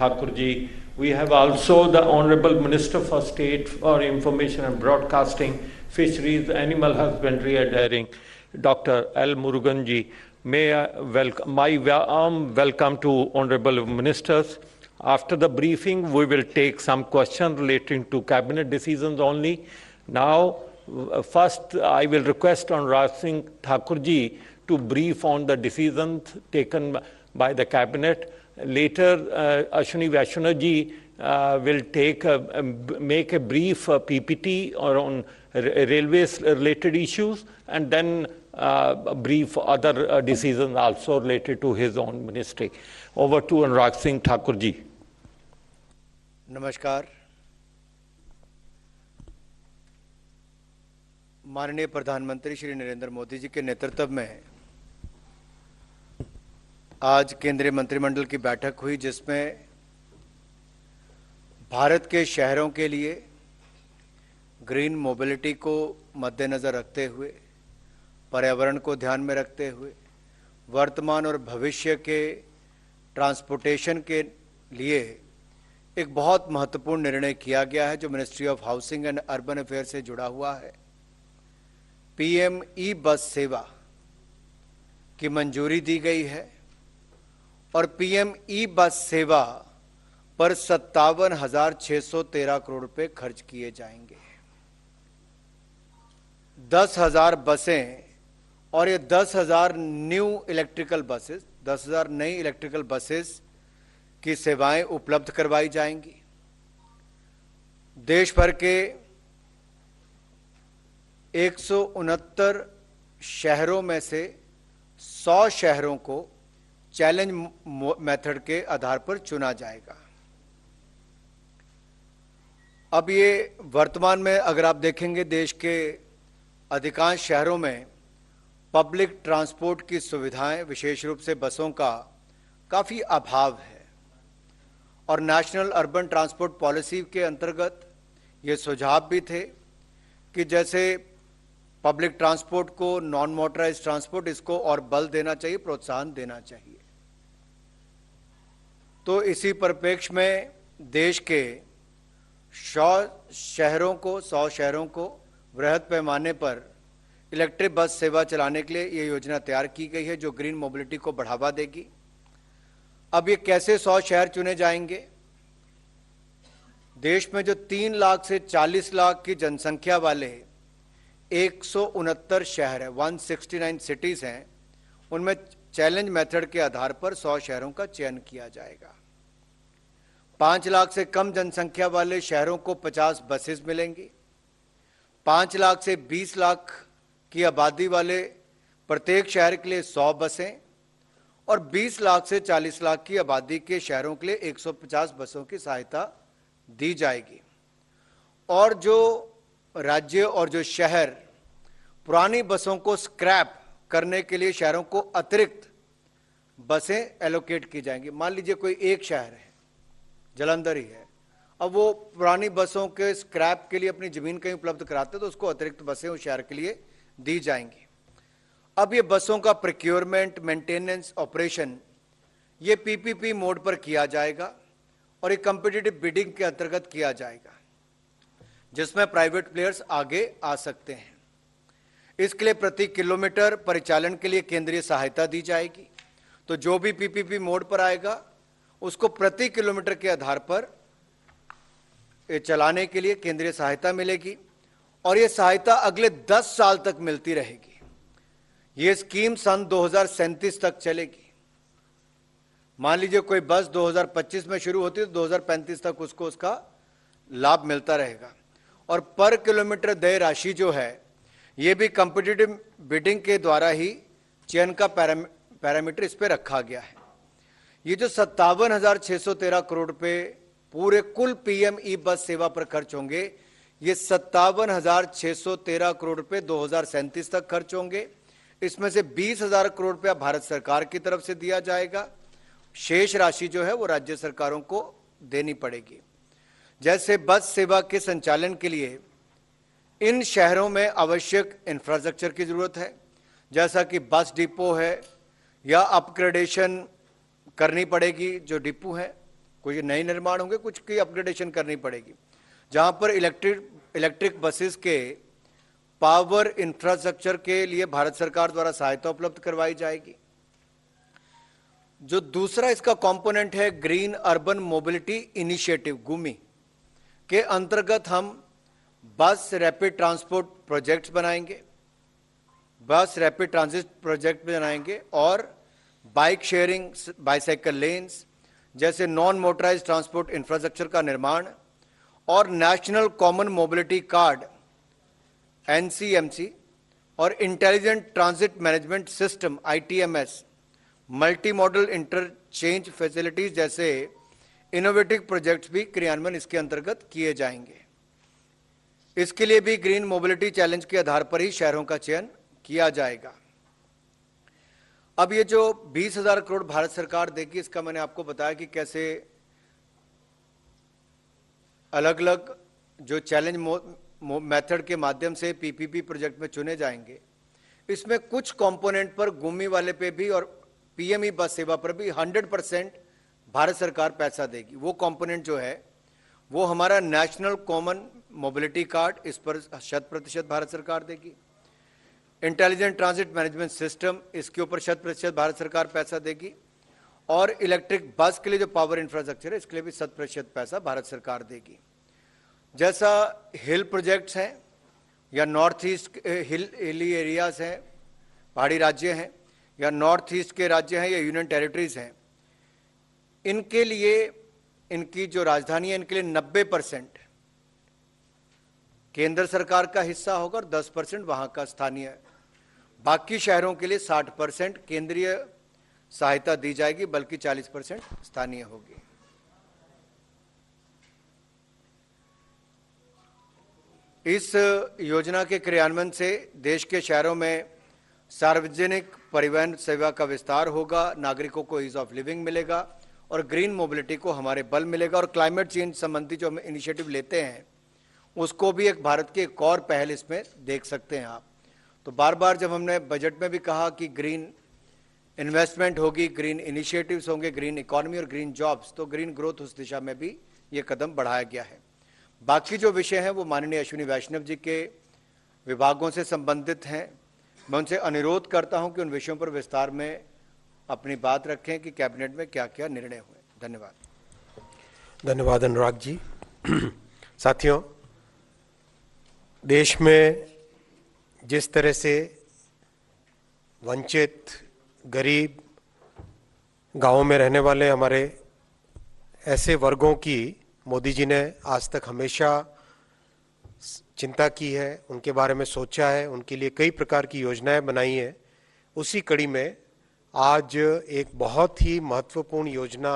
Thakur ji. We have also the Honorable Minister for State for Information and Broadcasting, Fisheries, Animal Husbandry and Dairying, Dr. L. Murugan ji. May I welcome, my warm welcome to Honorable Ministers. After the briefing, we will take some questions relating to cabinet decisions only. Now, first, I will request Anurag Singh Thakur ji to brief on the decisions taken by the cabinet. Later, Ashwini Vaishnaw ji will make a brief PPT on railways related issues, and then brief other decisions also related to his own ministry. Over to Anurag Singh Thakur ji. नमस्कार। माननीय प्रधानमंत्री श्री नरेंद्र मोदी जी के नेतृत्व में आज केंद्रीय मंत्रिमंडल की बैठक हुई, जिसमें भारत के शहरों के लिए ग्रीन मोबिलिटी को मद्देनज़र रखते हुए, पर्यावरण को ध्यान में रखते हुए, वर्तमान और भविष्य के ट्रांसपोर्टेशन के लिए एक बहुत महत्वपूर्ण निर्णय किया गया है, जो ministry of housing and urban affair से जुड़ा हुआ है। पीएम ई बस सेवा की मंजूरी दी गई है और पीएम ई बस सेवा पर 57,613 करोड़ रुपए खर्च किए जाएंगे। 10,000 बसें और ये 10,000 न्यू इलेक्ट्रिकल बसेस, 10,000 नई इलेक्ट्रिकल बसेस की सेवाएं उपलब्ध करवाई जाएंगी। देश भर के 169 शहरों में से 100 शहरों को चैलेंज मेथड के आधार पर चुना जाएगा। अब ये वर्तमान में अगर आप देखेंगे, देश के अधिकांश शहरों में पब्लिक ट्रांसपोर्ट की सुविधाएं, विशेष रूप से बसों का काफ़ी अभाव है, और नेशनल अर्बन ट्रांसपोर्ट पॉलिसी के अंतर्गत ये सुझाव भी थे कि जैसे पब्लिक ट्रांसपोर्ट को, नॉन मोटराइज्ड ट्रांसपोर्ट, इसको और बल देना चाहिए, प्रोत्साहन देना चाहिए। तो इसी परिप्रेक्ष्य में देश के 100 शहरों को वृहद पैमाने पर इलेक्ट्रिक बस सेवा चलाने के लिए ये योजना तैयार की गई है, जो ग्रीन मोबिलिटी को बढ़ावा देगी। अब ये कैसे 100 शहर चुने जाएंगे? देश में जो 3 लाख से 40 लाख की जनसंख्या वाले 169 शहर है, 169 सिटीज हैं, उनमें चैलेंज मेथड के आधार पर 100 शहरों का चयन किया जाएगा। 5 लाख से कम जनसंख्या वाले शहरों को 50 बसेस मिलेंगी। 5 लाख से 20 लाख की आबादी वाले प्रत्येक शहर के लिए 100 बसें, और 20 लाख से 40 लाख की आबादी के शहरों के लिए 150 बसों की सहायता दी जाएगी। और जो राज्य और जो शहर पुरानी बसों को स्क्रैप करने के लिए शहरों को अतिरिक्त बसें एलोकेट की जाएंगी। मान लीजिए कोई एक शहर है, जालंधर ही है, अब वो पुरानी बसों के स्क्रैप के लिए अपनी जमीन कहीं उपलब्ध कराते, तो उसको अतिरिक्त बसें उस शहर के लिए दी जाएंगी। अब ये बसों का प्रोक्योरमेंट, मेंटेनेंस, ऑपरेशन ये पीपीपी मोड पर किया जाएगा और एक कॉम्पिटिटिव बिडिंग के अंतर्गत किया जाएगा, जिसमें प्राइवेट प्लेयर्स आगे आ सकते हैं। इसके लिए प्रति किलोमीटर परिचालन के लिए केंद्रीय सहायता दी जाएगी। तो जो भी पीपीपी मोड पर आएगा उसको प्रति किलोमीटर के आधार पर चलाने के लिए केंद्रीय सहायता मिलेगी, और ये सहायता अगले 10 साल तक मिलती रहेगी। ये स्कीम सन 2037 तक चलेगी। मान लीजिए कोई बस 2025 में शुरू होती है तो 2035 तक उसको उसका लाभ मिलता रहेगा। और पर किलोमीटर देय राशि जो है, ये भी कॉम्पिटिटिव बिडिंग के द्वारा ही चयन का पैरामीटर इस पे रखा गया है। ये जो 57,613 करोड़ रुपए पूरे कुल पीएम ई बस सेवा पर खर्च होंगे, ये 57,613 करोड़ रुपए 2037 तक खर्च होंगे। इसमें से 20,000 करोड़ रुपया भारत सरकार की तरफ से दिया जाएगा, शेष राशि जो है वो राज्य सरकारों को देनी पड़ेगी। जैसे बस सेवा के संचालन के लिए इन शहरों में आवश्यक इंफ्रास्ट्रक्चर की जरूरत है, जैसा कि बस डिपो है या अपग्रेडेशन करनी पड़ेगी जो डिपो है, कोई नए निर्माण होंगे, कुछ की अपग्रेडेशन करनी पड़ेगी। जहां पर इलेक्ट्रिक बसेस के पावर इंफ्रास्ट्रक्चर के लिए भारत सरकार द्वारा सहायता उपलब्ध करवाई जाएगी। जो दूसरा इसका कंपोनेंट है ग्रीन अर्बन मोबिलिटी इनिशिएटिव गुमी के अंतर्गत हम बस रैपिड ट्रांसपोर्ट प्रोजेक्ट्स बनाएंगे, बस रैपिड ट्रांजिट प्रोजेक्ट बनाएंगे और बाइक शेयरिंग, बाइसाइकिल लेन्स जैसे नॉन मोटराइज्ड ट्रांसपोर्ट इंफ्रास्ट्रक्चर का निर्माण और national common mobility card NCMC और intelligent transit management system ITMS, multi modal interchange facilities जैसे इनोवेटिव प्रोजेक्ट्स भी क्रियान्वयन इसके अंतर्गत किए जाएंगे। इसके लिए भी ग्रीन मोबिलिटी चैलेंज के आधार पर ही शहरों का चयन किया जाएगा। अब ये जो 20,000 करोड़ भारत सरकार देगी, इसका मैंने आपको बताया कि कैसे अलग अलग जो चैलेंज मेथड के माध्यम से PPP प्रोजेक्ट में चुने जाएंगे। इसमें कुछ कंपोनेंट पर गुमी वाले पे भी और PME बस सेवा पर भी 100% भारत सरकार पैसा देगी। वो कंपोनेंट जो है वो हमारा नेशनल कॉमन मोबिलिटी कार्ड, इस पर 100% भारत सरकार देगी। इंटेलिजेंट ट्रांजिट मैनेजमेंट सिस्टम, इसके ऊपर 100% भारत सरकार पैसा देगी। और इलेक्ट्रिक बस के लिए जो पावर इंफ्रास्ट्रक्चर है, इसके लिए भी 100% पैसा भारत सरकार देगी। जैसा हिल प्रोजेक्ट्स हैं या नॉर्थ ईस्ट हिली एरियाज हैं, पहाड़ी राज्य हैं, या नॉर्थ ईस्ट के राज्य हैं या यूनियन टेरिटरीज हैं, इनके लिए इनकी जो राजधानी है इनके लिए 90% केंद्र सरकार का हिस्सा होगा और 10% वहां का स्थानीय। बाकी शहरों के लिए 60% केंद्रीय सहायता दी जाएगी, बल्कि 40% स्थानीय होगी। इस योजना के क्रियान्वयन से देश के शहरों में सार्वजनिक परिवहन सेवा का विस्तार होगा, नागरिकों को ईज ऑफ लिविंग मिलेगा और ग्रीन मोबिलिटी को हमारे बल मिलेगा। और क्लाइमेट चेंज संबंधी जो हम इनिशिएटिव लेते हैं उसको भी एक भारत की एक और पहल इसमें देख सकते हैं आप। तो बार बार जब हमने बजट में भी कहा कि ग्रीन इन्वेस्टमेंट होगी, ग्रीन इनिशिएटिव्स होंगे, ग्रीन इकोनॉमी और ग्रीन जॉब्स, तो ग्रीन ग्रोथ उस दिशा में भी ये कदम बढ़ाया गया है। बाकी जो विषय हैं वो माननीय अश्विनी वैष्णव जी के विभागों से संबंधित हैं। मैं उनसे अनुरोध करता हूं कि उन विषयों पर विस्तार में अपनी बात रखें कि कैबिनेट में क्या क्या निर्णय हुए। धन्यवाद। धन्यवाद अनुराग जी। साथियों, देश में जिस तरह से वंचित, गरीब, गांवों में रहने वाले हमारे ऐसे वर्गों की मोदी जी ने आज तक हमेशा चिंता की है, उनके बारे में सोचा है, उनके लिए कई प्रकार की योजनाएं बनाई हैं। उसी कड़ी में आज एक बहुत ही महत्वपूर्ण योजना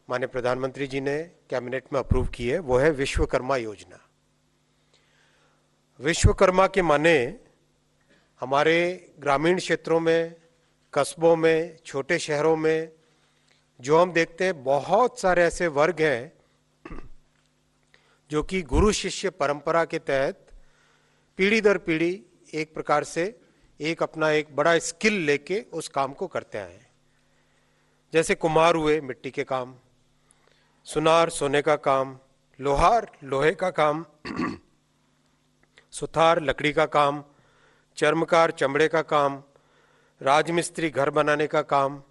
माननीय प्रधानमंत्री जी ने कैबिनेट में अप्रूव की है, वो है विश्वकर्मा योजना। विश्वकर्मा के माने हमारे ग्रामीण क्षेत्रों में, कस्बों में, छोटे शहरों में जो हम देखते हैं बहुत सारे ऐसे वर्ग हैं जो कि गुरु शिष्य परंपरा के तहत पीढ़ी दर पीढ़ी एक प्रकार से एक अपना एक बड़ा स्किल लेके उस काम को करते आए हैं। जैसे कुम्हार हुए मिट्टी के काम, सुनार सोने का काम, लोहार लोहे का काम, सुथार लकड़ी का काम, चर्मकार चमड़े का काम, राजमिस्त्री घर बनाने का काम,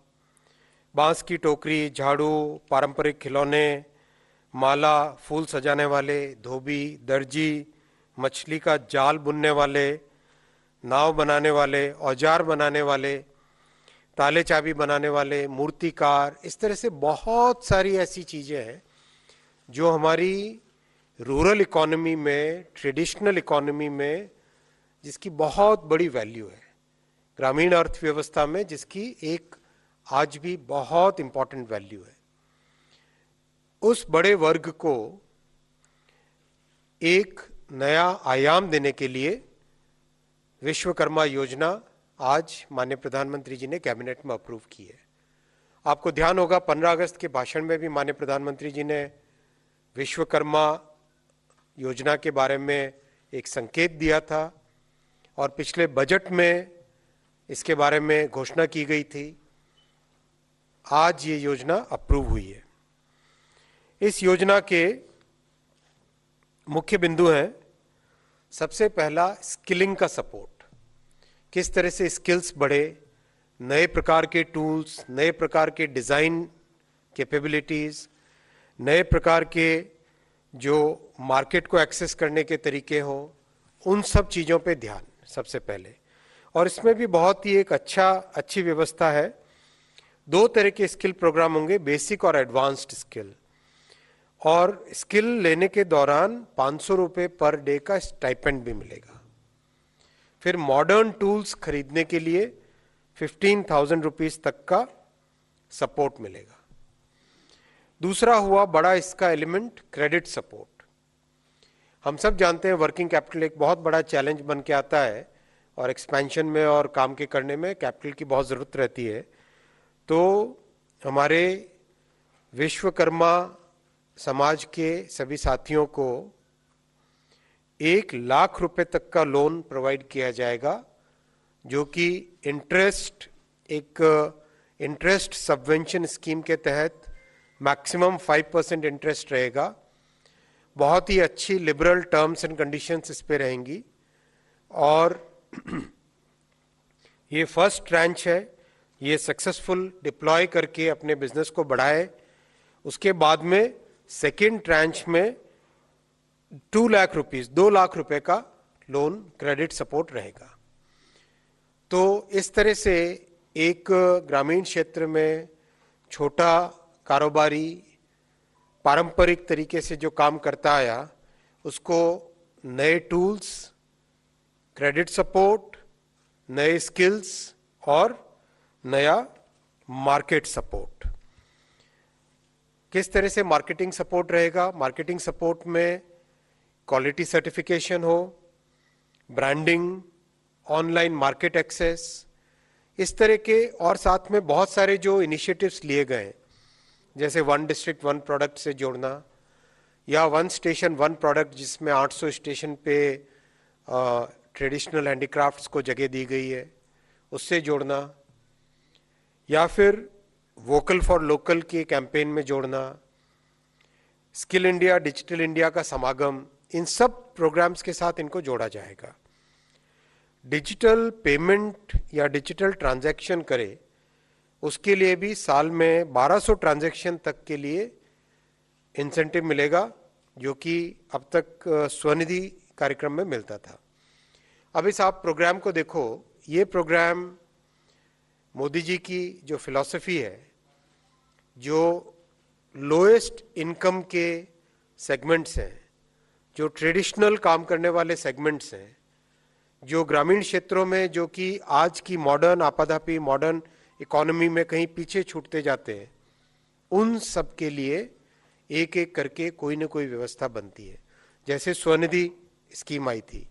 बांस की टोकरी, झाड़ू, पारंपरिक खिलौने, माला, फूल सजाने वाले, धोबी, दर्जी, मछली का जाल बुनने वाले, नाव बनाने वाले, औजार बनाने वाले, ताले चाबी बनाने वाले, मूर्तिकार, इस तरह से बहुत सारी ऐसी चीजें हैं जो हमारी रूरल इकोनॉमी में, ट्रेडिशनल इकोनॉमी में जिसकी बहुत बड़ी वैल्यू है, ग्रामीण अर्थव्यवस्था में जिसकी एक आज भी बहुत इंपॉर्टेंट वैल्यू है। उस बड़े वर्ग को एक नया आयाम देने के लिए विश्वकर्मा योजना आज माननीय प्रधानमंत्री जी ने कैबिनेट में अप्रूव की है। आपको ध्यान होगा 15 अगस्त के भाषण में भी माननीय प्रधानमंत्री जी ने विश्वकर्मा योजना के बारे में एक संकेत दिया था और पिछले बजट में इसके बारे में घोषणा की गई थी। आज ये योजना अप्रूव हुई है। इस योजना के मुख्य बिंदु हैं, सबसे पहला स्किलिंग का सपोर्ट, किस तरह से स्किल्स बढ़े, नए प्रकार के टूल्स, नए प्रकार के डिज़ाइन कैपेबिलिटीज़, नए प्रकार के जो मार्केट को एक्सेस करने के तरीके हो, उन सब चीज़ों पे ध्यान सबसे पहले। और इसमें भी बहुत ही एक अच्छी व्यवस्था है। 2 तरह के स्किल प्रोग्राम होंगे, बेसिक और एडवांस्ड स्किल। और स्किल लेने के दौरान 500 रुपये पर डे का स्टाइपेंड भी मिलेगा। फिर मॉडर्न टूल्स खरीदने के लिए 15,000 रुपीज तक का सपोर्ट मिलेगा। दूसरा हुआ बड़ा इसका एलिमेंट क्रेडिट सपोर्ट। हम सब जानते हैं वर्किंग कैपिटल एक बहुत बड़ा चैलेंज बन के आता है, और एक्सपेंशन में और काम के करने में कैपिटल की बहुत ज़रूरत रहती है। तो हमारे विश्वकर्मा समाज के सभी साथियों को 1 लाख रुपए तक का लोन प्रोवाइड किया जाएगा, जो कि इंटरेस्ट सबवेंशन स्कीम के तहत मैक्सिमम 5% इंटरेस्ट रहेगा। बहुत ही अच्छी लिबरल टर्म्स एंड कंडीशंस इस पे रहेंगी। और ये फर्स्ट ट्रांच है, ये सक्सेसफुल डिप्लॉय करके अपने बिजनेस को बढ़ाए। उसके बाद में सेकेंड ट्रांच में 2 लाख रुपए का लोन क्रेडिट सपोर्ट रहेगा। तो इस तरह से एक ग्रामीण क्षेत्र में छोटा कारोबारी पारंपरिक तरीके से जो काम करता आया, उसको नए टूल्स, क्रेडिट सपोर्ट, नए स्किल्स और नया मार्केट सपोर्ट। किस तरह से मार्केटिंग सपोर्ट रहेगा? मार्केटिंग सपोर्ट में क्वालिटी सर्टिफिकेशन हो, ब्रांडिंग, ऑनलाइन मार्केट एक्सेस, इस तरह के, और साथ में बहुत सारे जो इनिशिएटिव्स लिए गए, जैसे 1 डिस्ट्रिक्ट 1 प्रोडक्ट से जोड़ना, या 1 स्टेशन 1 प्रोडक्ट जिसमें 800 स्टेशन पे ट्रेडिशनल हैंडीक्राफ्ट्स को जगह दी गई है, उससे जोड़ना, या फिर वोकल फॉर लोकल के कैंपेन में जोड़ना, स्किल इंडिया, डिजिटल इंडिया का समागम, इन सब प्रोग्राम्स के साथ इनको जोड़ा जाएगा। डिजिटल पेमेंट या डिजिटल ट्रांजैक्शन करे, उसके लिए भी साल में 1200 ट्रांजैक्शन तक के लिए इंसेंटिव मिलेगा, जो कि अब तक स्वनिधि कार्यक्रम में मिलता था। अब इस आप प्रोग्राम को देखो, ये प्रोग्राम मोदी जी की जो फिलॉसफी है, जो लोएस्ट इनकम के सेगमेंट्स हैं, जो ट्रेडिशनल काम करने वाले सेगमेंट्स हैं, जो ग्रामीण क्षेत्रों में, जो कि आज की मॉडर्न आपाधापी मॉडर्न इकोनॉमी में कहीं पीछे छूटते जाते हैं, उन सब के लिए एक एक करके कोई ना कोई व्यवस्था बनती है। जैसे स्वनिधि स्कीम आई थी,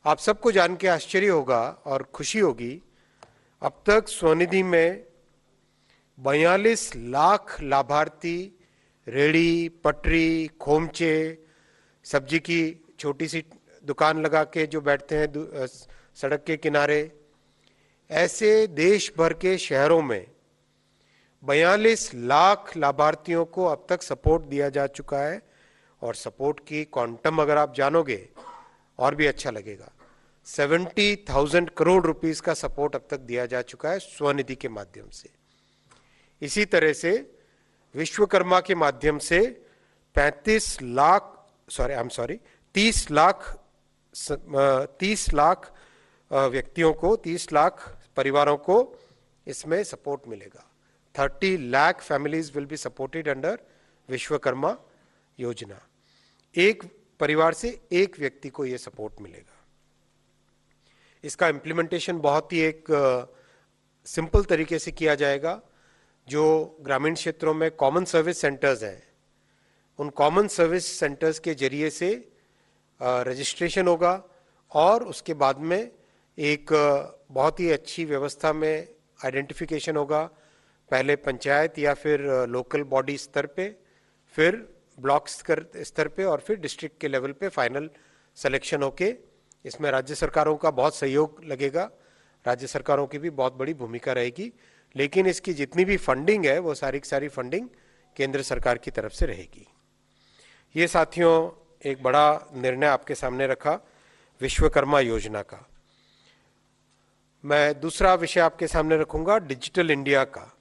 आप सबको जान के आश्चर्य होगा और खुशी होगी, अब तक स्वनिधि में 42 लाख लाभार्थी रेड़ी, पटरी, खोमचे, सब्जी की छोटी सी दुकान लगा के जो बैठते हैं सड़क के किनारे, ऐसे देश भर के शहरों में 42 लाख लाभार्थियों को अब तक सपोर्ट दिया जा चुका है। और सपोर्ट की क्वांटम अगर आप जानोगे और भी अच्छा लगेगा, 70,000 करोड़ रुपीस का सपोर्ट अब तक दिया जा चुका है स्वनिधि के माध्यम से। इसी तरह से विश्वकर्मा के माध्यम से 30 लाख व्यक्तियों को, 30 लाख परिवारों को इसमें सपोर्ट मिलेगा। 30 lakh families will be supported under Vishwakarma योजना। एक परिवार से एक व्यक्ति को यह सपोर्ट मिलेगा। इसका इम्प्लीमेंटेशन बहुत ही एक सिंपल तरीके से किया जाएगा। जो ग्रामीण क्षेत्रों में कॉमन सर्विस सेंटर्स हैं, उन कॉमन सर्विस सेंटर्स के जरिए से रजिस्ट्रेशन होगा, और उसके बाद में एक बहुत ही अच्छी व्यवस्था में आइडेंटिफिकेशन होगा, पहले पंचायत या फिर लोकल बॉडी स्तर पे, फिर ब्लॉक स्तर पे, और फिर डिस्ट्रिक्ट के लेवल पे फाइनल सिलेक्शन होके। इसमें राज्य सरकारों का बहुत सहयोग लगेगा, राज्य सरकारों की भी बहुत बड़ी भूमिका रहेगी, लेकिन इसकी जितनी भी फंडिंग है वो सारी की सारी फंडिंग केंद्र सरकार की तरफ से रहेगी। ये साथियों एक बड़ा निर्णय आपके सामने रखा विश्वकर्मा योजना का। मैं दूसरा विषय आपके सामने रखूंगा डिजिटल इंडिया का।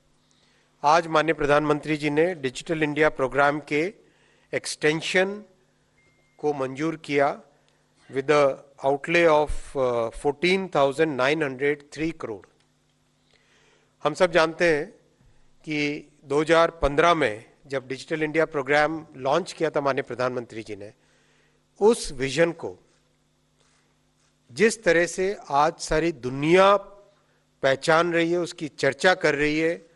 आज माननीय प्रधानमंत्री जी ने डिजिटल इंडिया प्रोग्राम के एक्सटेंशन को मंजूर किया विद आउटले ऑफ 14,903 करोड़। हम सब जानते हैं कि 2015 में जब डिजिटल इंडिया प्रोग्राम लॉन्च किया था माननीय प्रधानमंत्री जी ने, उस विजन को जिस तरह से आज सारी दुनिया पहचान रही है, उसकी चर्चा कर रही है,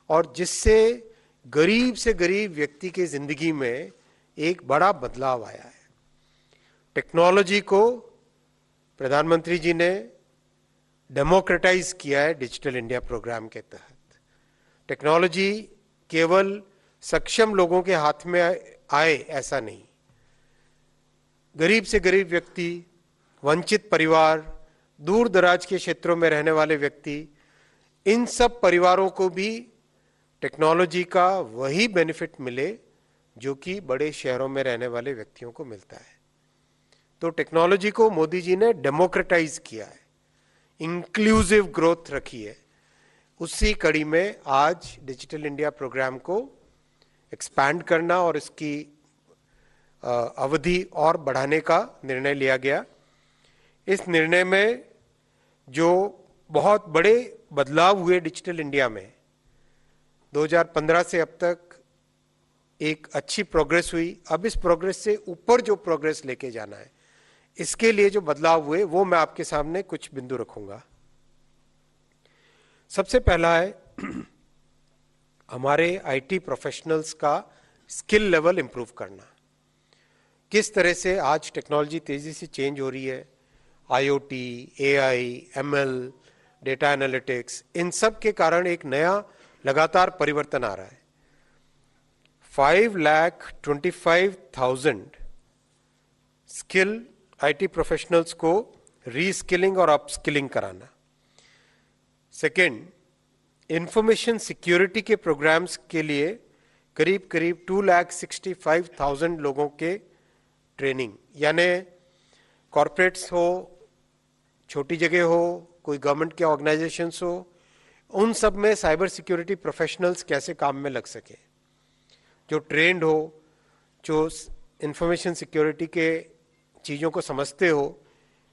और जिससे गरीब से गरीब व्यक्ति की जिंदगी में एक बड़ा बदलाव आया है। टेक्नोलॉजी को प्रधानमंत्री जी ने डेमोक्रेटाइज किया है डिजिटल इंडिया प्रोग्राम के तहत। टेक्नोलॉजी केवल सक्षम लोगों के हाथ में आए ऐसा नहीं, गरीब से गरीब व्यक्ति, वंचित परिवार, दूर दराज के क्षेत्रों में रहने वाले व्यक्ति, इन सब परिवारों को भी टेक्नोलॉजी का वही बेनिफिट मिले जो कि बड़े शहरों में रहने वाले व्यक्तियों को मिलता है। तो टेक्नोलॉजी को मोदी जी ने डेमोक्रेटाइज किया है, इंक्लूसिव ग्रोथ रखी है। उसी कड़ी में आज डिजिटल इंडिया प्रोग्राम को एक्सपैंड करना और इसकी अवधि और बढ़ाने का निर्णय लिया गया। इस निर्णय में जो बहुत बड़े बदलाव हुए डिजिटल इंडिया में, 2015 से अब तक एक अच्छी प्रोग्रेस हुई। अब इस प्रोग्रेस से ऊपर जो प्रोग्रेस लेके जाना है, इसके लिए जो बदलाव हुए वो मैं आपके सामने कुछ बिंदु रखूंगा। सबसे पहला है हमारे आईटी प्रोफेशनल्स का स्किल लेवल इंप्रूव करना। किस तरह से आज टेक्नोलॉजी तेजी से चेंज हो रही है, IoT, AI, ML, data analytics, इन सब के कारण एक नया लगातार परिवर्तन आ रहा है। 5,25,000 स्किल आईटी प्रोफेशनल्स को रीस्किलिंग और अपस्किलिंग कराना। सेकेंड, इंफॉर्मेशन सिक्योरिटी के प्रोग्राम्स के लिए करीब करीब 2,65,000 लोगों के ट्रेनिंग, यानी कॉर्पोरेट्स हो, छोटी जगह हो, कोई गवर्नमेंट के ऑर्गेनाइजेशंस हो, उन सब में साइबर सिक्योरिटी प्रोफेशनल्स कैसे काम में लग सके, जो ट्रेंड हो, जो इंफॉर्मेशन सिक्योरिटी के चीज़ों को समझते हो,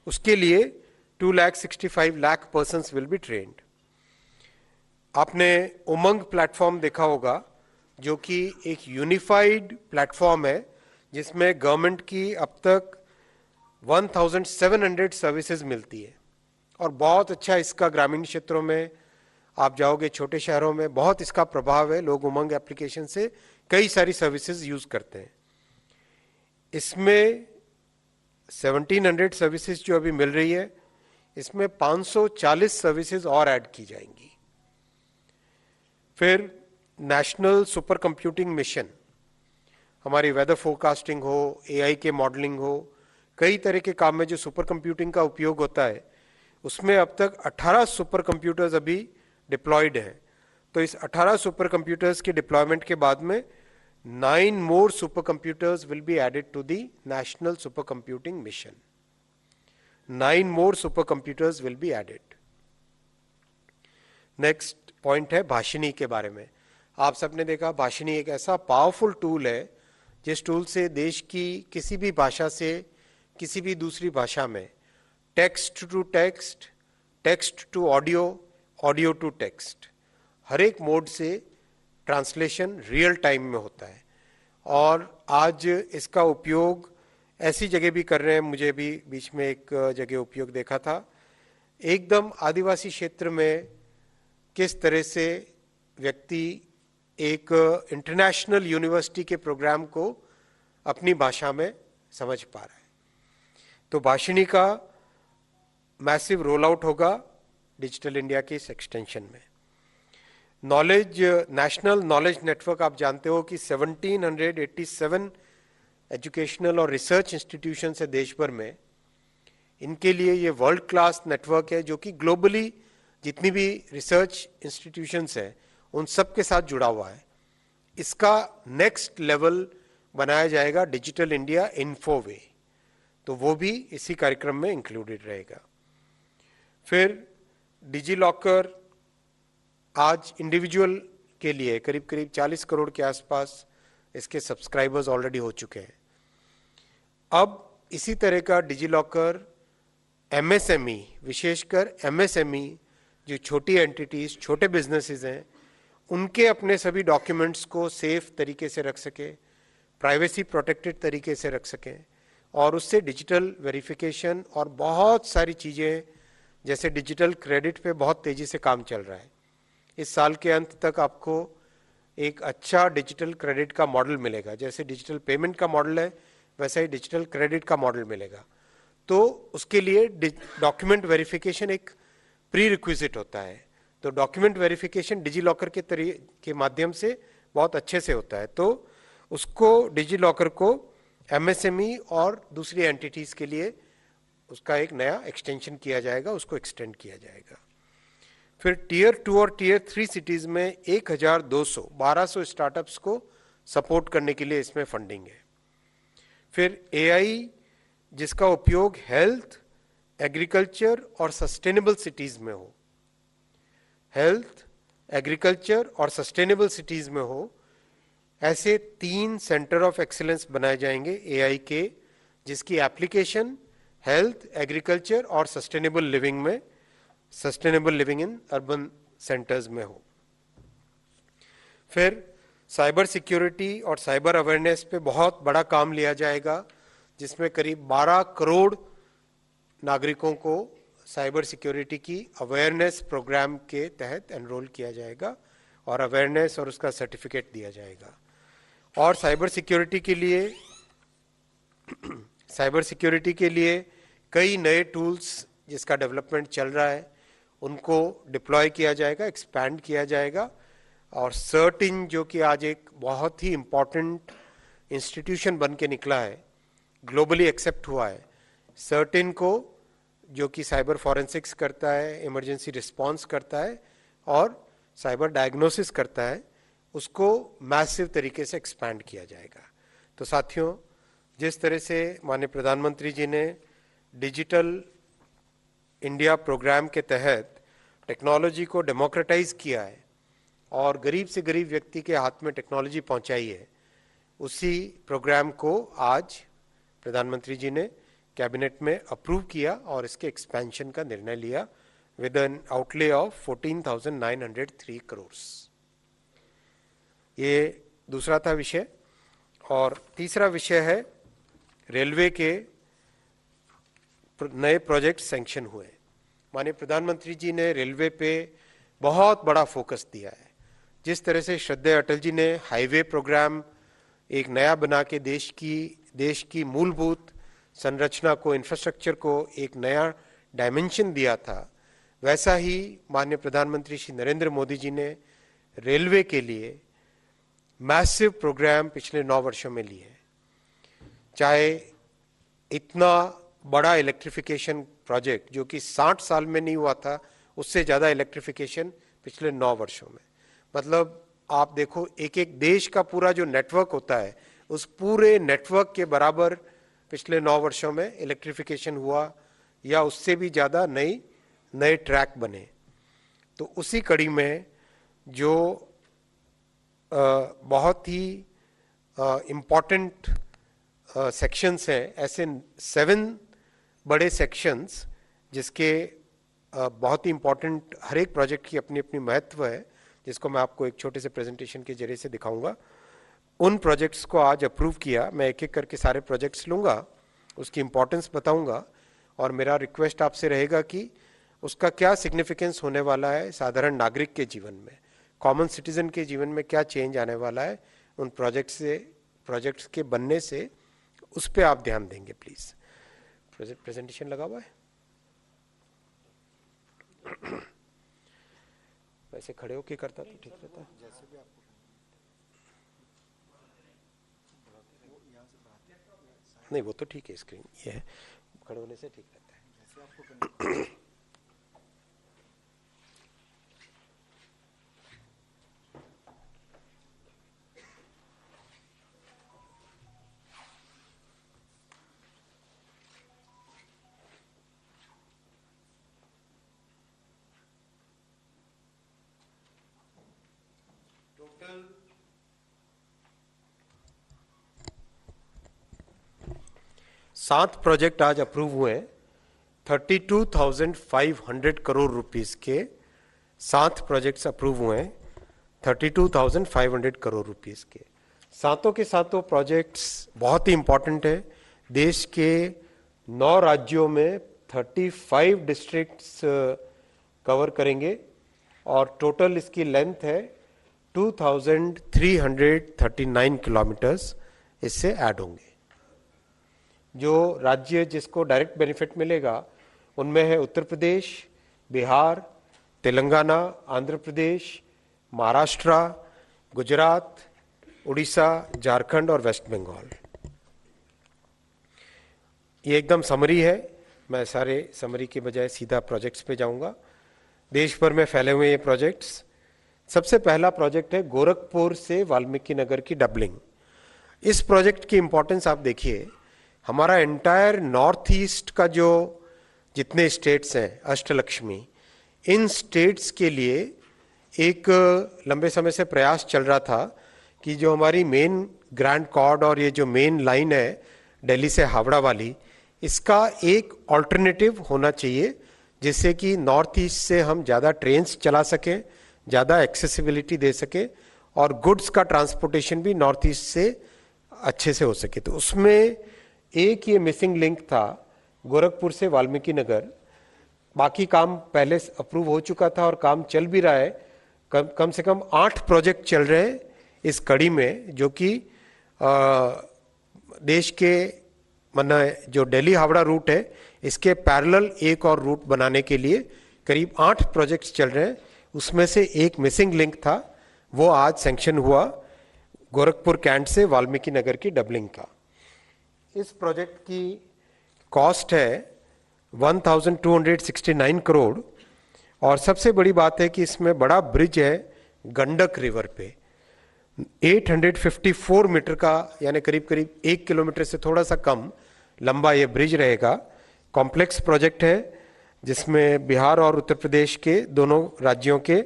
उसके लिए 2,65,000 पर्सन्स विल बी ट्रेंड। आपने उमंग प्लेटफॉर्म देखा होगा, जो कि एक यूनिफाइड प्लेटफॉर्म है जिसमें गवर्नमेंट की अब तक 1,700 सर्विसेज मिलती है, और बहुत अच्छा इसका ग्रामीण क्षेत्रों में आप जाओगे, छोटे शहरों में बहुत इसका प्रभाव है। लोग उमंग एप्लीकेशन से कई सारी सर्विसेज यूज करते हैं। इसमें 1,700 सर्विसेज जो अभी मिल रही है, इसमें 540 सर्विसेज और ऐड की जाएंगी। फिर नेशनल सुपर कंप्यूटिंग मिशन, हमारी वेदर फोरकास्टिंग हो, एआई के मॉडलिंग हो, कई तरह के काम में जो सुपर कंप्यूटिंग का उपयोग होता है, उसमें अब तक 18 सुपर कंप्यूटर्स अभी डिप्लॉयड हैं। तो इस 18 सुपर कंप्यूटर्स के डिप्लॉयमेंट के बाद में 9 more supercomputers will be added to the National Supercomputing Mission. 9 more supercomputers will be added. Next point है भाषिनी के बारे में। आप सबने देखा, भाषिनी एक ऐसा पावरफुल टूल है जिस टूल से देश की किसी भी भाषा से किसी भी दूसरी भाषा में text to text, text to audio, audio to text, हर एक मोड से ट्रांसलेशन रियल टाइम में होता है। और आज इसका उपयोग ऐसी जगह भी कर रहे हैं, मुझे भी बीच में एक जगह उपयोग देखा था, एकदम आदिवासी क्षेत्र में किस तरह से व्यक्ति एक इंटरनेशनल यूनिवर्सिटी के प्रोग्राम को अपनी भाषा में समझ पा रहा है। तो भाषिणी का मैसिव रोल आउट होगा डिजिटल इंडिया के इस एक्सटेंशन में। नॉलेज, नेशनल नॉलेज नेटवर्क, आप जानते हो कि 1787 एजुकेशनल और रिसर्च इंस्टीट्यूशन है देश भर में। इनके लिए ये वर्ल्ड क्लास नेटवर्क है जो कि ग्लोबली जितनी भी रिसर्च इंस्टीट्यूशंस हैं उन सब के साथ जुड़ा हुआ है। इसका नेक्स्ट लेवल बनाया जाएगा डिजिटल इंडिया इन्फोवे, तो वो भी इसी कार्यक्रम में इंक्लूडेड रहेगा। फिर डिजी लॉकर आज इंडिविजुअल के लिए करीब करीब 40 करोड़ के आसपास इसके सब्सक्राइबर्स ऑलरेडी हो चुके हैं। अब इसी तरह का डिजी लॉकर एमएसएमई, विशेषकर एमएसएमई जो छोटी एंटिटीज, छोटे बिजनेसेस हैं, उनके अपने सभी डॉक्यूमेंट्स को सेफ तरीके से रख सके, प्राइवेसी प्रोटेक्टेड तरीके से रख सकें, और उससे डिजिटल वेरिफिकेशन और बहुत सारी चीज़ें, जैसे डिजिटल क्रेडिट पे बहुत तेज़ी से काम चल रहा है। इस साल के अंत तक आपको एक अच्छा डिजिटल क्रेडिट का मॉडल मिलेगा, जैसे डिजिटल पेमेंट का मॉडल है वैसा ही डिजिटल क्रेडिट का मॉडल मिलेगा। तो उसके लिए डॉक्यूमेंट वेरिफिकेशन एक प्री रिक्विजिट होता है, तो डॉक्यूमेंट वेरिफिकेशन डिजी लॉकर के माध्यम से बहुत अच्छे से होता है। तो उसको डिजी लॉकर को एमएसएमई और दूसरी एंटिटीज के लिए उसका एक नया एक्सटेंशन किया जाएगा, उसको एक्सटेंड किया जाएगा। फिर टीयर 2 और टीयर 3 सिटीज में 1200 स्टार्टअप्स को सपोर्ट करने के लिए इसमें फंडिंग है। फिर एआई जिसका उपयोग हेल्थ, एग्रीकल्चर और सस्टेनेबल सिटीज में हो, हेल्थ, एग्रीकल्चर और सस्टेनेबल सिटीज में हो, ऐसे 3 सेंटर ऑफ एक्सीलेंस बनाए जाएंगे एआई के, जिसकी एप्लीकेशन हेल्थ, एग्रीकल्चर और sustainable living in urban centres में हो। फिर साइबर सिक्योरिटी और साइबर अवेयरनेस पे बहुत बड़ा काम लिया जाएगा, जिसमें करीब 12 करोड़ नागरिकों को साइबर सिक्योरिटी की अवेयरनेस प्रोग्राम के तहत एनरोल किया जाएगा और अवेयरनेस और उसका सर्टिफिकेट दिया जाएगा। और साइबर सिक्योरिटी के लिए कई नए टूल्स जिसका डेवलपमेंट चल रहा है, उनको डिप्लॉय किया जाएगा, एक्सपैंड किया जाएगा। और सर्टिन जो कि आज एक बहुत ही इम्पॉर्टेंट इंस्टीट्यूशन बन के निकला है, ग्लोबली एक्सेप्ट हुआ है, सर्टिन को जो कि साइबर फॉरेंसिक्स करता है, इमरजेंसी रिस्पांस करता है और साइबर डायग्नोसिस करता है, उसको मैसिव तरीके से एक्सपैंड किया जाएगा। तो साथियों, जिस तरह से माननीय प्रधानमंत्री जी ने डिजिटल इंडिया प्रोग्राम के तहत टेक्नोलॉजी को डेमोक्रेटाइज किया है और गरीब से गरीब व्यक्ति के हाथ में टेक्नोलॉजी पहुंचाई है, उसी प्रोग्राम को आज प्रधानमंत्री जी ने कैबिनेट में अप्रूव किया और इसके एक्सपेंशन का निर्णय लिया with N outlay of 14,903 crore. ये दूसरा था विषय। और तीसरा विषय है रेलवे के नए प्रोजेक्ट सैंक्शन हुए। माननीय प्रधानमंत्री जी ने रेलवे पे बहुत बड़ा फोकस दिया है। जिस तरह से श्रद्धेय अटल जी ने हाईवे प्रोग्राम एक नया बना के देश की मूलभूत संरचना को, इंफ्रास्ट्रक्चर को एक नया डायमेंशन दिया था, वैसा ही माननीय प्रधानमंत्री श्री नरेंद्र मोदी जी ने रेलवे के लिए मैसिव प्रोग्राम पिछले 9 वर्षों में लिए। चाहे इतना बड़ा इलेक्ट्रिफिकेशन प्रोजेक्ट जो कि 60 साल में नहीं हुआ था, उससे ज्यादा इलेक्ट्रिफिकेशन पिछले 9 वर्षों में। मतलब आप देखो, एक एक देश का पूरा जो नेटवर्क होता है, उस पूरे नेटवर्क के बराबर पिछले 9 वर्षों में इलेक्ट्रिफिकेशन हुआ, या उससे भी ज्यादा नए ट्रैक बने। तो उसी कड़ी में जो बहुत ही इम्पॉर्टेंट सेक्शंस हैं, ऐसे 7 बड़े सेक्शंस जिसके बहुत ही इम्पॉर्टेंट, हर एक प्रोजेक्ट की अपनी अपनी महत्व है, जिसको मैं आपको एक छोटे से प्रेजेंटेशन के जरिए से दिखाऊंगा। उन प्रोजेक्ट्स को आज अप्रूव किया। मैं एक एक करके सारे प्रोजेक्ट्स लूंगा, उसकी इम्पोर्टेंस बताऊंगा, और मेरा रिक्वेस्ट आपसे रहेगा कि उसका क्या सिग्निफिकेंस होने वाला है साधारण नागरिक के जीवन में, कॉमन सिटीजन के जीवन में क्या चेंज आने वाला है उन प्रोजेक्ट्स के बनने से, उस पर आप ध्यान देंगे प्लीज। प्रेजेंटेशन लगा हुआ है। वैसे खड़े होके करता तो ठीक रहता। जैसे भी आपको नहीं, वो तो ठीक है, स्क्रीन ये है, खड़े होने से ठीक रहता है। जैसे आपको सात प्रोजेक्ट आज अप्रूव हुए हैं। 32,500 करोड़ रुपीस के 7 प्रोजेक्ट्स अप्रूव हुए हैं। 32,500 करोड़ रुपीस के सातों के सातों प्रोजेक्ट्स बहुत ही इंपॉर्टेंट है। देश के 9 राज्यों में 35 डिस्ट्रिक्ट्स कवर करेंगे और टोटल इसकी लेंथ है 2,339 किलोमीटर्स इससे ऐड होंगे। जो राज्य जिसको डायरेक्ट बेनिफिट मिलेगा उनमें है उत्तर प्रदेश, बिहार, तेलंगाना, आंध्र प्रदेश, महाराष्ट्र, गुजरात, उड़ीसा, झारखंड और वेस्ट बंगाल। ये एकदम समरी है, मैं सारे समरी के बजाय सीधा प्रोजेक्ट्स पे जाऊंगा। देश भर में फैले हुए ये प्रोजेक्ट्स। सबसे पहला प्रोजेक्ट है गोरखपुर से वाल्मीकि नगर की डबलिंग। इस प्रोजेक्ट की इंपॉर्टेंस आप देखिए, हमारा एंटायर नॉर्थ ईस्ट का जो जितने स्टेट्स हैं अष्टलक्ष्मी, इन स्टेट्स के लिए एक लंबे समय से प्रयास चल रहा था कि जो हमारी मेन ग्रैंड कॉर्ड और ये जो मेन लाइन है दिल्ली से हावड़ा वाली, इसका एक ऑल्टरनेटिव होना चाहिए जिससे कि नॉर्थ ईस्ट से हम ज़्यादा ट्रेन्स चला सकें, ज़्यादा एक्सेसिबिलिटी दे सके और गुड्स का ट्रांसपोर्टेशन भी नॉर्थ ईस्ट से अच्छे से हो सके। तो उसमें एक ये मिसिंग लिंक था गोरखपुर से वाल्मीकि नगर। बाकी काम पहले अप्रूव हो चुका था और काम चल भी रहा है। कम से कम 8 प्रोजेक्ट चल रहे हैं इस कड़ी में, जो कि देश के माना जो दिल्ली हावड़ा रूट है इसके पैरेलल एक और रूट बनाने के लिए करीब 8 प्रोजेक्ट्स चल रहे हैं। उसमें से एक मिसिंग लिंक था, वो आज सैंक्शन हुआ, गोरखपुर कैंट से वाल्मीकि नगर की डबलिंग का। इस प्रोजेक्ट की कॉस्ट है 1,269 करोड़ और सबसे बड़ी बात है कि इसमें बड़ा ब्रिज है गंडक रिवर पे, 854 मीटर का, यानी करीब करीब 1 किलोमीटर से थोड़ा सा कम लंबा ये ब्रिज रहेगा। कॉम्प्लेक्स प्रोजेक्ट है जिसमें बिहार और उत्तर प्रदेश के दोनों राज्यों के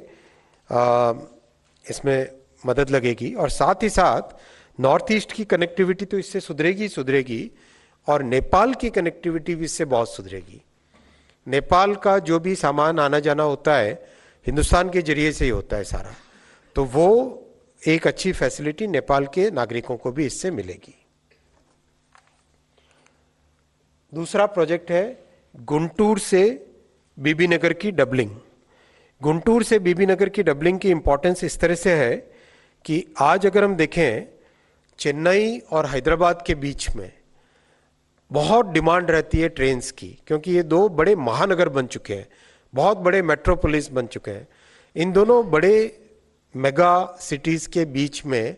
इसमें मदद लगेगी और साथ ही साथ नॉर्थ ईस्ट की कनेक्टिविटी तो इससे सुधरेगी और नेपाल की कनेक्टिविटी भी इससे बहुत सुधरेगी। नेपाल का जो भी सामान आना जाना होता है हिंदुस्तान के जरिए से ही होता है सारा, तो वो एक अच्छी फैसिलिटी नेपाल के नागरिकों को भी इससे मिलेगी। दूसरा प्रोजेक्ट है गुंटूर से बीबीनगर की डबलिंग। गुंटूर से बीबीनगर की डबलिंग की इंपॉर्टेंस इस तरह से है कि आज अगर हम देखें चेन्नई और हैदराबाद के बीच में बहुत डिमांड रहती है ट्रेन्स की, क्योंकि ये 2 बड़े महानगर बन चुके हैं, बहुत बड़े मेट्रोपोलिस बन चुके हैं। इन दोनों बड़े मेगा सिटीज़ के बीच में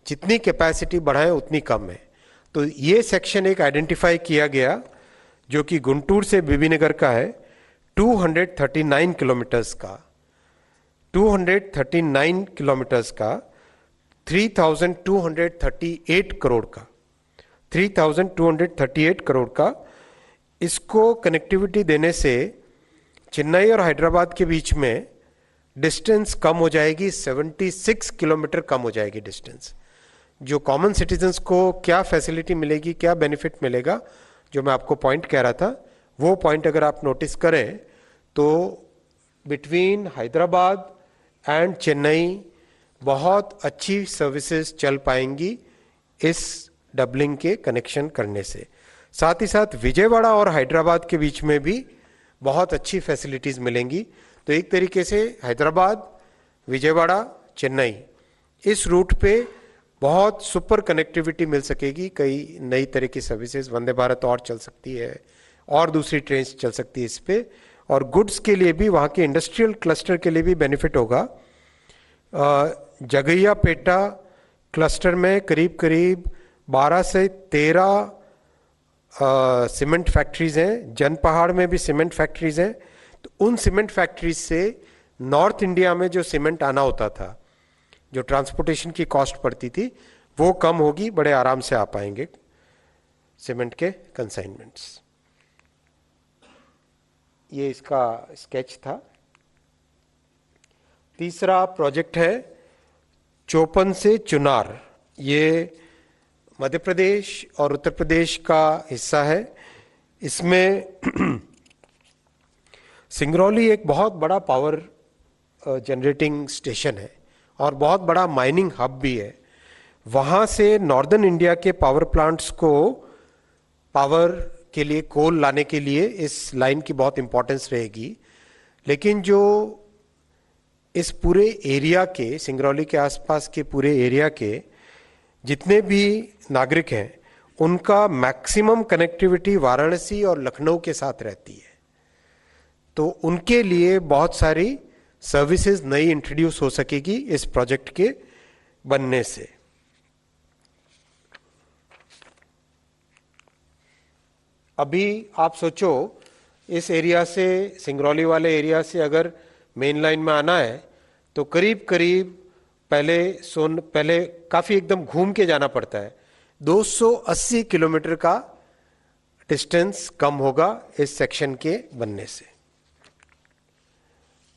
जितनी कैपेसिटी बढ़ाएं उतनी कम है। तो ये सेक्शन एक आइडेंटिफाई किया गया जो कि गुंटूर से बीबीनगर का है, 239 किलोमीटर्स का, 239 किलोमीटर्स का, 3,238 करोड़ का, 3,238 करोड़ का। इसको कनेक्टिविटी देने से चेन्नई और हैदराबाद के बीच में डिस्टेंस कम हो जाएगी, 76 किलोमीटर कम हो जाएगी डिस्टेंस। जो कॉमन सिटीजन्स को क्या फैसिलिटी मिलेगी, क्या बेनिफिट मिलेगा, जो मैं आपको पॉइंट कह रहा था, वो पॉइंट अगर आप नोटिस करें तो बिटवीन हैदराबाद एंड चेन्नई बहुत अच्छी सर्विसेज चल पाएंगी इस डबलिंग के कनेक्शन करने से। साथ ही साथ विजयवाड़ा और हैदराबाद के बीच में भी बहुत अच्छी फैसिलिटीज़ मिलेंगी। तो एक तरीके से हैदराबाद, विजयवाड़ा, चेन्नई, इस रूट पे बहुत सुपर कनेक्टिविटी मिल सकेगी। कई नई तरह की सर्विसेज, वंदे भारत और चल सकती है और दूसरी ट्रेन चल सकती है इस पे, और गुड्स के लिए भी, वहाँ के इंडस्ट्रियल क्लस्टर के लिए भी बेनिफिट होगा। जगैयापेटा क्लस्टर में करीब करीब 12 से 13 सीमेंट फैक्ट्रीज हैं। जनपहाड़ में भी सीमेंट फैक्ट्रीज हैं। तो उन सीमेंट फैक्ट्रीज से नॉर्थ इंडिया में जो सीमेंट आना होता था, जो ट्रांसपोर्टेशन की कॉस्ट पड़ती थी, वो कम होगी, बड़े आराम से आ पाएंगे सीमेंट के कंसाइनमेंट्स। ये इसका स्केच था। तीसरा प्रोजेक्ट है चौपन से चुनार, ये मध्य प्रदेश और उत्तर प्रदेश का हिस्सा है। इसमें सिंगरौली एक बहुत बड़ा पावर जनरेटिंग स्टेशन है और बहुत बड़ा माइनिंग हब भी है। वहाँ से नॉर्दर्न इंडिया के पावर प्लांट्स को पावर के लिए, कोल लाने के लिए इस लाइन की बहुत इंपॉर्टेंस रहेगी। लेकिन जो इस पूरे एरिया के, सिंगरौली के आसपास के पूरे एरिया के जितने भी नागरिक हैं, उनका मैक्सिमम कनेक्टिविटी वाराणसी और लखनऊ के साथ रहती है। तो उनके लिए बहुत सारी सर्विसेज नई इंट्रोड्यूस हो सकेगी इस प्रोजेक्ट के बनने से। अभी आप सोचो, इस एरिया से, सिंगरौली वाले एरिया से अगर मेन लाइन में आना है तो करीब करीब पहले काफी एकदम घूम के जाना पड़ता है। 280 किलोमीटर का डिस्टेंस कम होगा इस सेक्शन के बनने से।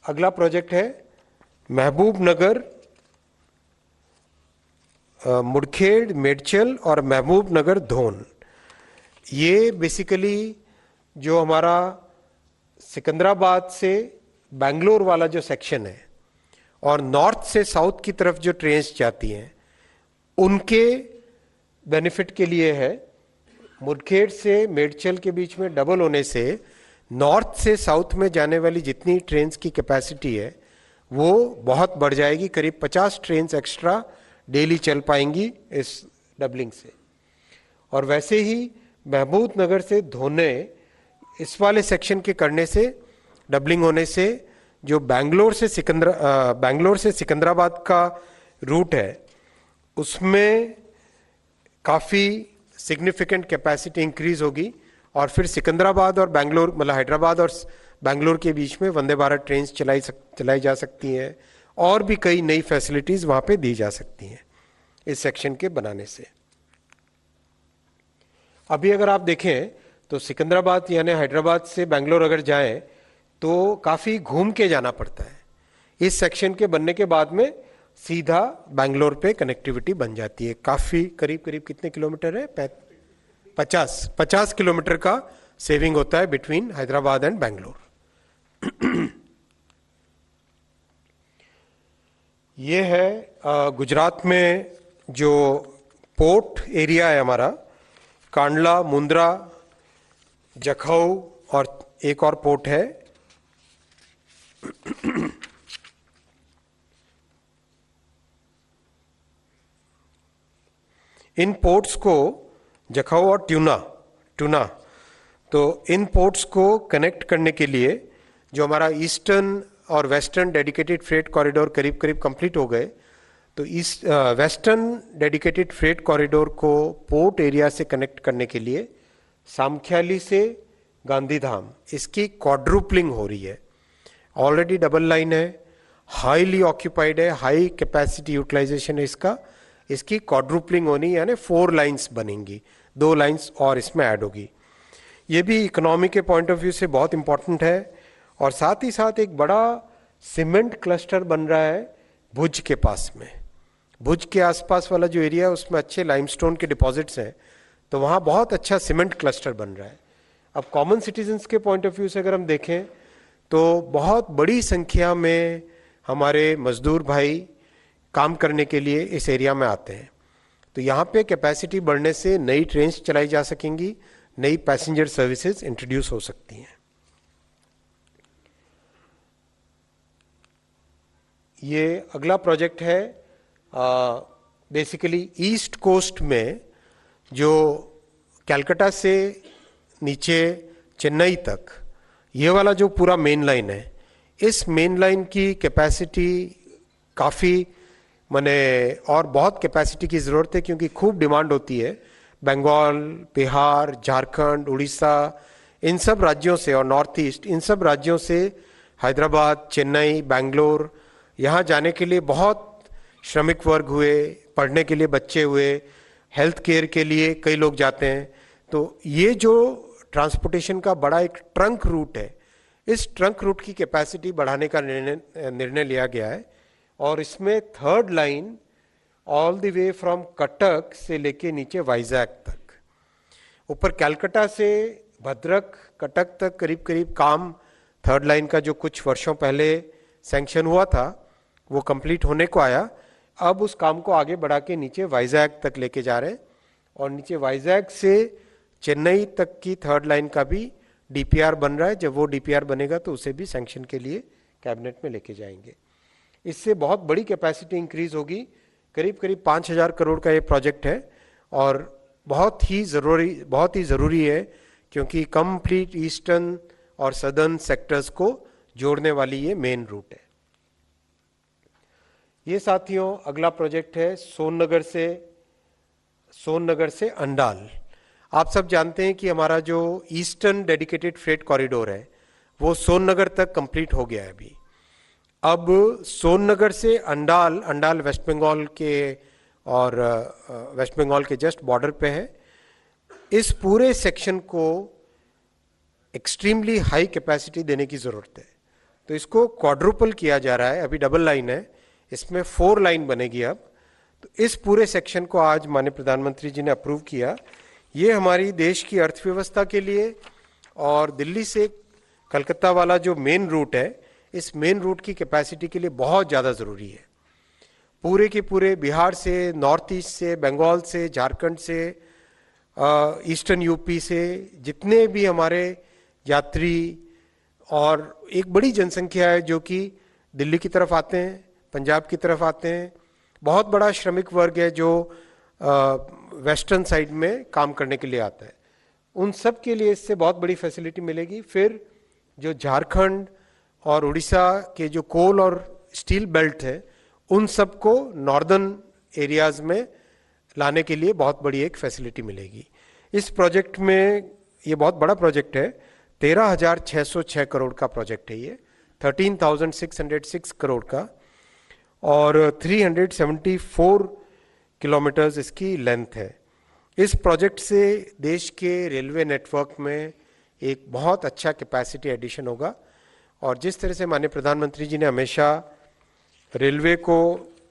अगला प्रोजेक्ट है महबूब नगर, मुड़खेड़, मेडचल और महबूब नगर धोन। ये बेसिकली जो हमारा सिकंदराबाद से बेंगलोर वाला जो सेक्शन है और नॉर्थ से साउथ की तरफ जो ट्रेन्स जाती हैं, उनके बेनिफिट के लिए है। मुड़खेड़ से मेडचल के बीच में डबल होने से नॉर्थ से साउथ में जाने वाली जितनी ट्रेन्स की कैपेसिटी है वो बहुत बढ़ जाएगी। करीब 50 ट्रेन्स एक्स्ट्रा डेली चल पाएंगी इस डबलिंग से। और वैसे ही महबूब नगर से धोने, इस वाले सेक्शन के करने से, डबलिंग होने से, जो बेंगलोर से सिकंदराबाद का रूट है उसमें काफ़ी सिग्निफिकेंट कैपेसिटी इंक्रीज होगी। और फिर सिकंदराबाद और बेंगलोर, मतलब हैदराबाद और बेंगलोर के बीच में वंदे भारत ट्रेन चलाई जा सकती हैं और भी कई नई फैसिलिटीज़ वहाँ पे दी जा सकती हैं इस सेक्शन के बनाने से। अभी अगर आप देखें तो सिकंदराबाद यानी हैदराबाद से बेंगलोर अगर जाएं तो काफ़ी घूम के जाना पड़ता है। इस सेक्शन के बनने के बाद में सीधा बेंगलोर पे कनेक्टिविटी बन जाती है। काफ़ी करीब कितने किलोमीटर है? 50 किलोमीटर का सेविंग होता है बिटवीन हैदराबाद एंड बेंगलोर। ये है गुजरात में जो पोर्ट एरिया है हमारा, कांडला, मुंद्रा, जखौ और एक और पोर्ट है इन पोर्ट्स को, जखौ और टूना, तो इन पोर्ट्स को कनेक्ट करने के लिए जो हमारा ईस्टर्न और वेस्टर्न डेडिकेटेड फ्रेट कॉरिडोर करीब कंप्लीट हो गए, तो इस वेस्टर्न डेडिकेटेड फ्रेट कॉरिडोर को पोर्ट एरिया से कनेक्ट करने के लिए सामख्याली से गांधीधाम, इसकी क्वाड्रुपलिंग हो रही है। ऑलरेडी डबल लाइन है, हाईली ऑक्यूपाइड है, हाई कैपेसिटी यूटिलाइजेशन है इसकी क्वाड्रुपलिंग होनी, यानी 4 लाइंस बनेंगी, 2 लाइंस और इसमें ऐड होगी। ये भी इकोनॉमी के पॉइंट ऑफ व्यू से बहुत इंपॉर्टेंट है। और साथ ही साथ एक बड़ा सीमेंट क्लस्टर बन रहा है भुज के पास में। भुज के आसपास वाला जो एरिया है उसमें अच्छे लाइमस्टोन के डिपॉजिट्स हैं, तो वहाँ बहुत अच्छा सीमेंट क्लस्टर बन रहा है। अब कॉमन सिटीजन्स के पॉइंट ऑफ व्यू से अगर हम देखें तो बहुत बड़ी संख्या में हमारे मजदूर भाई काम करने के लिए इस एरिया में आते हैं। तो यहाँ पे कैपेसिटी बढ़ने से नई ट्रेन्स चलाई जा सकेंगी, नई पैसेंजर सर्विसेज इंट्रोड्यूस हो सकती हैं। ये अगला प्रोजेक्ट है बेसिकली ईस्ट कोस्ट में, जो कलकत्ता से नीचे चेन्नई तक, ये वाला जो पूरा मेन लाइन है, इस मेन लाइन की कैपेसिटी काफ़ी और बहुत कैपेसिटी की ज़रूरत है, क्योंकि खूब डिमांड होती है बंगाल, बिहार, झारखंड, उड़ीसा, इन सब राज्यों से, और नॉर्थ ईस्ट, इन सब राज्यों से हैदराबाद, चेन्नई, बेंगलोर यहाँ जाने के लिए बहुत श्रमिक वर्ग हुए, पढ़ने के लिए बच्चे हुए, हेल्थ केयर के लिए कई लोग जाते हैं। तो ये जो ट्रांसपोर्टेशन का बड़ा एक ट्रंक रूट है, इस ट्रंक रूट की कैपेसिटी बढ़ाने का निर्णय लिया गया है। और इसमें 3rd line all the way from Cuttack से लेके नीचे वाइजैक तक, ऊपर कैलकाटा से भद्रक कटक तक करीब करीब काम थर्ड लाइन का जो कुछ वर्षों पहले सैंक्शन हुआ था वो कंप्लीट होने को आया। अब उस काम को आगे बढ़ा के नीचे वाइजैक तक लेके जा रहे हैं और नीचे वाइजैक से चेन्नई तक की थर्ड लाइन का भी डीपीआर बन रहा है। जब वो डीपीआर बनेगा तो उसे भी सैंक्शन के लिए कैबिनेट में लेके जाएंगे। इससे बहुत बड़ी कैपेसिटी इंक्रीज होगी, करीब करीब 5,000 करोड़ का ये प्रोजेक्ट है और बहुत ही ज़रूरी है क्योंकि कंप्लीट ईस्टर्न और सदर्न सेक्टर्स को जोड़ने वाली ये मेन रूट है। ये साथियों अगला प्रोजेक्ट है सोननगर से अंडाल। आप सब जानते हैं कि हमारा जो ईस्टर्न डेडिकेटेड फ्रेट कॉरिडोर है वो सोननगर तक कंप्लीट हो गया है अभी। अब सोननगर से अंडाल वेस्ट बंगाल के जस्ट बॉर्डर पे है। इस पूरे सेक्शन को एक्सट्रीमली हाई कैपेसिटी देने की जरूरत है, तो इसको क्वाड्रुपल किया जा रहा है। अभी डबल लाइन है, इसमें 4 लाइन बनेगी अब। तो इस पूरे सेक्शन को आज माननीय प्रधानमंत्री जी ने अप्रूव किया। ये हमारी देश की अर्थव्यवस्था के लिए और दिल्ली से कलकत्ता वाला जो मेन रूट है, इस मेन रूट की कैपेसिटी के लिए बहुत ज़्यादा ज़रूरी है। पूरे के पूरे बिहार से, नॉर्थ ईस्ट से, बंगाल से, झारखंड से, ईस्टर्न यूपी से जितने भी हमारे यात्री और एक बड़ी जनसंख्या है जो कि दिल्ली की तरफ आते हैं, पंजाब की तरफ आते हैं, बहुत बड़ा श्रमिक वर्ग है जो वेस्टर्न साइड में काम करने के लिए आता है, उन सब के लिए इससे बहुत बड़ी फैसिलिटी मिलेगी। फिर जो झारखंड और उड़ीसा के जो कोल और स्टील बेल्ट है उन सबको नॉर्दर्न एरियाज में लाने के लिए बहुत बड़ी एक फैसिलिटी मिलेगी। इस प्रोजेक्ट में, ये बहुत बड़ा प्रोजेक्ट है, 13,606 करोड़ का प्रोजेक्ट है ये, 13,606 करोड़ का, और 374 किलोमीटर्स इसकी लेंथ है। इस प्रोजेक्ट से देश के रेलवे नेटवर्क में एक बहुत अच्छा कैपेसिटी एडिशन होगा और जिस तरह से माननीय प्रधानमंत्री जी ने हमेशा रेलवे को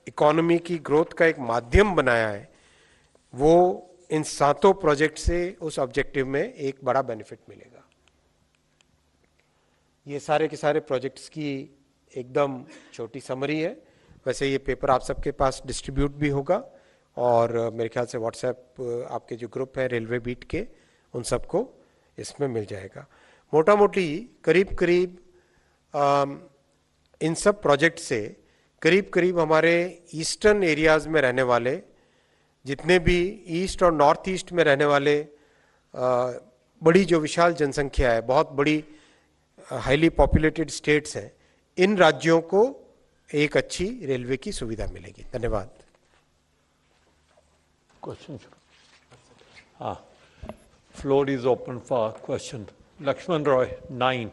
इकोनॉमी की ग्रोथ का एक माध्यम बनाया है, वो इन 7 प्रोजेक्ट से उस ऑब्जेक्टिव में एक बड़ा बेनिफिट मिलेगा। ये सारे के सारे प्रोजेक्ट्स की एकदम छोटी समरी है। वैसे ये पेपर आप सबके पास डिस्ट्रीब्यूट भी होगा और मेरे ख्याल से व्हाट्सएप आपके जो ग्रुप है रेलवे बीट के, उन सबको इसमें मिल जाएगा। मोटा मोटी करीब करीब इन सब प्रोजेक्ट से करीब करीब हमारे ईस्टर्न एरियाज में रहने वाले जितने भी ईस्ट और नॉर्थ ईस्ट में रहने वाले बड़ी जो विशाल जनसंख्या है, बहुत बड़ी हाईली पॉपुलेटेड स्टेट्स हैं, इन राज्यों को एक अच्छी रेलवे की सुविधा मिलेगी। धन्यवाद। क्वेश्चन? हाँ, floor is open for question. Laxman Roy 9।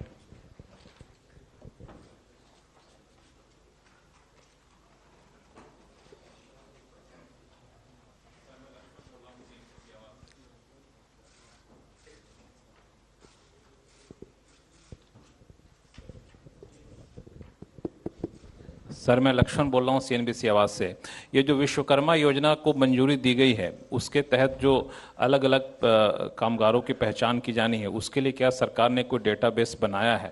Sir, मैं लक्ष्मण बोल रहा हूँ CNBC आवाज़ से। ये जो विश्वकर्मा योजना को मंजूरी दी गई है, उसके तहत जो अलग अलग कामगारों की पहचान की जानी है, उसके लिए क्या सरकार ने कोई डेटाबेस बनाया है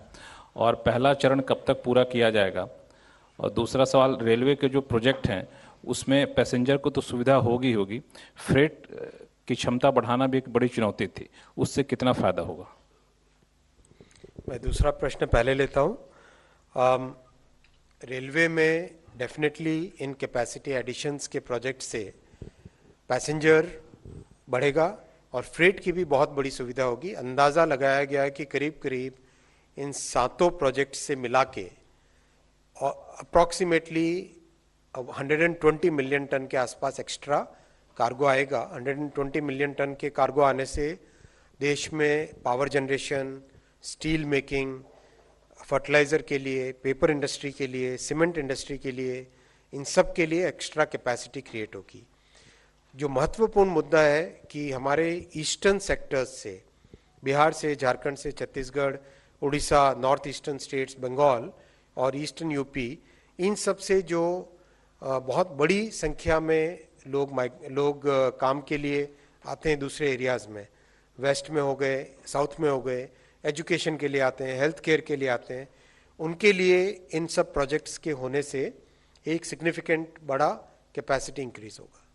और पहला चरण कब तक पूरा किया जाएगा? और दूसरा सवाल, रेलवे के जो प्रोजेक्ट हैं उसमें पैसेंजर को तो सुविधा होगी, फ्रेट की क्षमता बढ़ाना भी एक बड़ी चुनौती थी, उससे कितना फ़ायदा होगा? मैं दूसरा प्रश्न पहले लेता हूँ। रेलवे में डेफिनेटली इन कैपेसिटी एडिशंस के प्रोजेक्ट से पैसेंजर बढ़ेगा और फ्रेट की भी बहुत बड़ी सुविधा होगी। अंदाज़ा लगाया गया है कि करीब करीब इन 7 प्रोजेक्ट से मिला के अप्रॉक्सीमेटली 120 मिलियन टन के आसपास एक्स्ट्रा कार्गो आएगा। 120 मिलियन टन के कार्गो आने से देश में power generation, steel making, fertiliser के लिए, पेपर इंडस्ट्री के लिए, सीमेंट इंडस्ट्री के लिए, इन सब के लिए एक्स्ट्रा कैपेसिटी क्रिएट होगी। जो महत्वपूर्ण मुद्दा है कि हमारे ईस्टर्न सेक्टर्स से, बिहार से, झारखंड से, Chhattisgarh, Orissa, north eastern states, Bengal और ईस्टर्न यूपी, इन सब से जो बहुत बड़ी संख्या में लोग काम के लिए आते हैं दूसरे एरियाज में, वेस्ट में हो गए, साउथ में हो गए, एजुकेशन के लिए आते हैं, हेल्थ केयर के लिए आते हैं। उनके लिए इन सब प्रोजेक्ट्स के होने से एक सिग्निफिकेंट बड़ा कैपेसिटी इंक्रीज होगा।